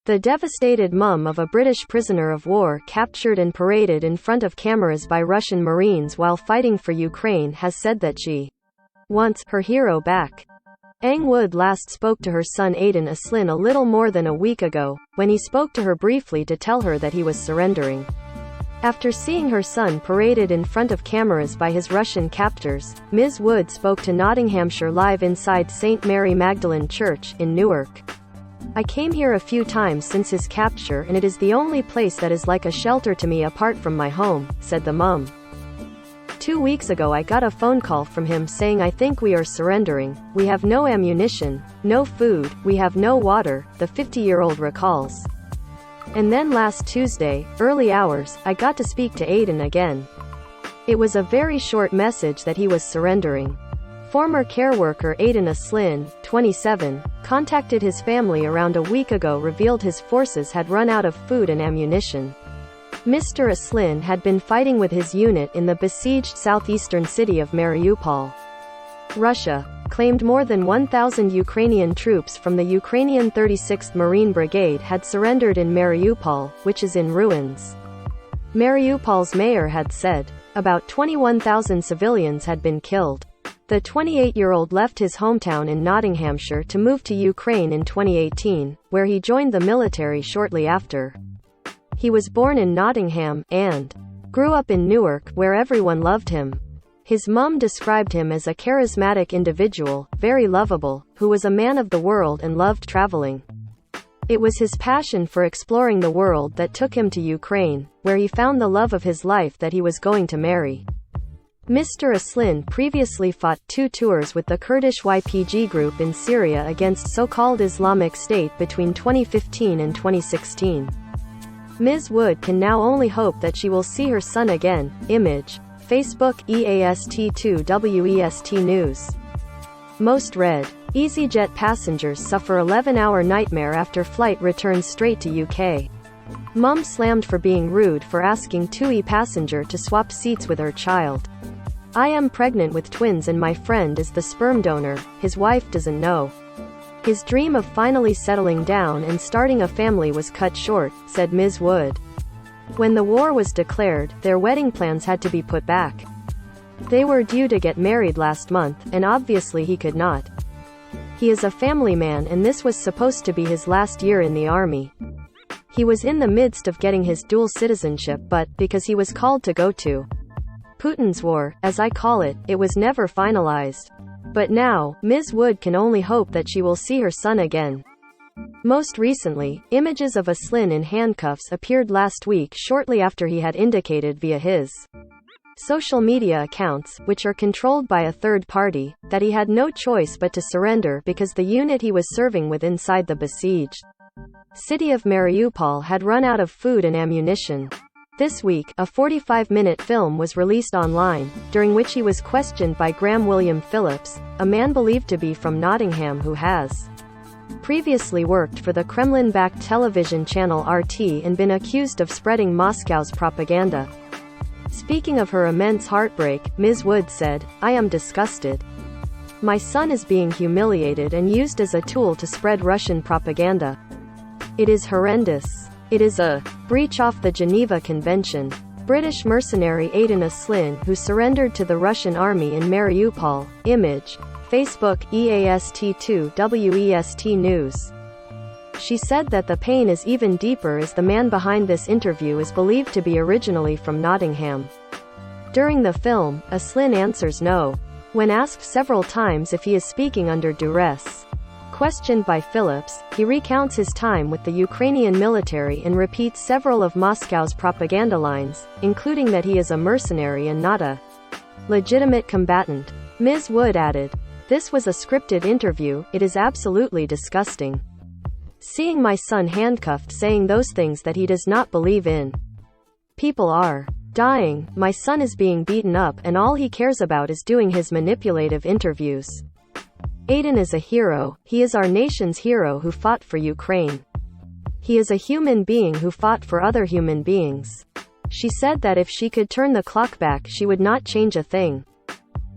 The devastated mum of a British prisoner of war captured and paraded in front of cameras by Russian Marines while fighting for Ukraine has said that she wants her hero back. Ang Wood last spoke to her son Aiden Aslin a little more than a week ago, when he spoke to her briefly to tell her that he was surrendering. After seeing her son paraded in front of cameras by his Russian captors, Ms. Wood spoke to Nottinghamshire Live inside St. Mary Magdalene Church in Newark. "I came here a few times since his capture and it is the only place that is like a shelter to me apart from my home," said the mum. 2 weeks ago I got a phone call from him saying I think we are surrendering, we have no ammunition, no food, we have no water, the 50-year-old recalls. And then last Tuesday, early hours, I got to speak to Aiden again. It was a very short message that he was surrendering. Former care worker Aiden Aslin, 27, contacted his family around a week ago, revealed his forces had run out of food and ammunition. Mr. Aslin had been fighting with his unit in the besieged southeastern city of Mariupol. Russia claimed more than 1,000 Ukrainian troops from the Ukrainian 36th Marine Brigade had surrendered in Mariupol, which is in ruins. Mariupol's mayor had said about 21,000 civilians had been killed. The 28-year-old left his hometown in Nottinghamshire to move to Ukraine in 2018, where he joined the military shortly after. He was born in Nottingham, and grew up in Newark, where everyone loved him. His mum described him as a charismatic individual, very lovable, who was a man of the world and loved traveling. It was his passion for exploring the world that took him to Ukraine, where he found the love of his life that he was going to marry. Mr. Aslin previously fought 2 tours with the Kurdish YPG group in Syria against so-called Islamic State between 2015 and 2016. Ms. Wood can now only hope that she will see her son again. Image. Facebook EAST2WEST News. Most read. EasyJet passengers suffer 11-hour nightmare after flight returns straight to UK. Mum slammed for being rude for asking TUI passenger to swap seats with her child. "I am pregnant with twins and my friend is the sperm donor, his wife doesn't know." His dream of finally settling down and starting a family was cut short, said Ms. Wood. When the war was declared, their wedding plans had to be put back. They were due to get married last month, and obviously he could not. He is a family man and this was supposed to be his last year in the army. He was in the midst of getting his dual citizenship, but, because he was called to go to Putin's war, as I call it, it was never finalized. But now, Ms. Wood can only hope that she will see her son again. Most recently, images of Aslin in handcuffs appeared last week shortly after he had indicated via his social media accounts, which are controlled by a third party, that he had no choice but to surrender because the unit he was serving with inside the besieged city of Mariupol had run out of food and ammunition. This week, a 45-minute film was released online, during which he was questioned by Graham William Phillips, a man believed to be from Nottingham who has previously worked for the Kremlin-backed television channel RT and been accused of spreading Moscow's propaganda. Speaking of her immense heartbreak, Ms. Wood said, "I am disgusted. My son is being humiliated and used as a tool to spread Russian propaganda. It is horrendous. It is a breach of the Geneva Convention." British mercenary Aiden Aslin, who surrendered to the Russian army in Mariupol. Image. Facebook EAST2WEST News. She said that the pain is even deeper as the man behind this interview is believed to be originally from Nottingham. During the film, Aslin answers no, when asked several times if he is speaking under duress. Questioned by Phillips, he recounts his time with the Ukrainian military and repeats several of Moscow's propaganda lines, including that he is a mercenary and not a legitimate combatant. Ms. Wood added, "This was a scripted interview, it is absolutely disgusting. Seeing my son handcuffed saying those things that he does not believe in. People are dying, my son is being beaten up and all he cares about is doing his manipulative interviews. Aiden is a hero, he is our nation's hero who fought for Ukraine. He is a human being who fought for other human beings." She said that if she could turn the clock back she would not change a thing.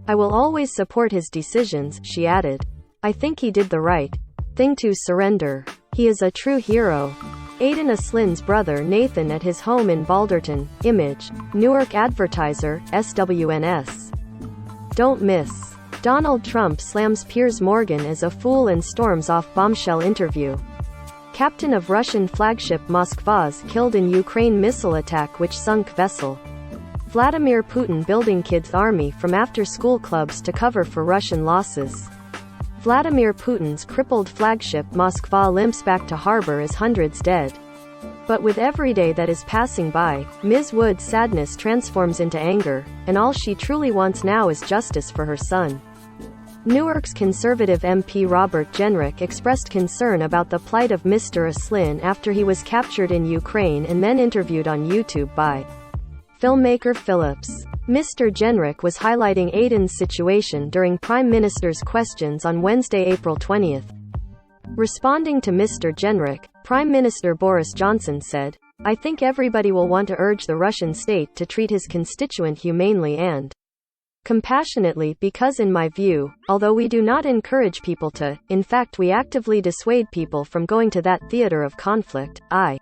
"I will always support his decisions," she added. "I think he did the right thing to surrender. He is a true hero." Aiden Aslin's brother Nathan at his home in Balderton. Image. Newark Advertiser, SWNS. Don't miss. Donald Trump slams Piers Morgan as a fool and storms off bombshell interview. Captain of Russian flagship Moskva's killed in Ukraine missile attack which sunk vessel. Vladimir Putin building kids' army from after-school clubs to cover for Russian losses. Vladimir Putin's crippled flagship Moskva limps back to harbor as hundreds dead. But with every day that is passing by, Ms. Wood's sadness transforms into anger, and all she truly wants now is justice for her son. Newark's Conservative MP Robert Jenrick expressed concern about the plight of Mr. Aslin after he was captured in Ukraine and then interviewed on YouTube by filmmaker Phillips. Mr. Jenrick was highlighting Aiden's situation during Prime Minister's questions on Wednesday, April 20. Responding to Mr. Jenrick, Prime Minister Boris Johnson said, "I think everybody will want to urge the Russian state to treat his constituent humanely and compassionately because in my view, although we do not encourage people to, in fact we actively dissuade people from going to that theater of conflict, I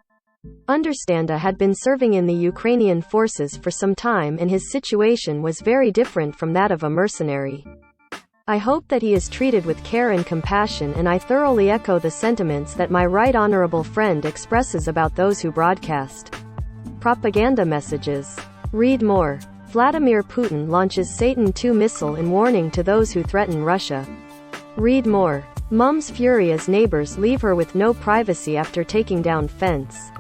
understand had been serving in the Ukrainian forces for some time and his situation was very different from that of a mercenary. I hope that he is treated with care and compassion and I thoroughly echo the sentiments that my right honorable friend expresses about those who broadcast propaganda messages." Read more. Vladimir Putin launches Satan II missile in warning to those who threaten Russia. Read more. Mum's fury as neighbors leave her with no privacy after taking down fence.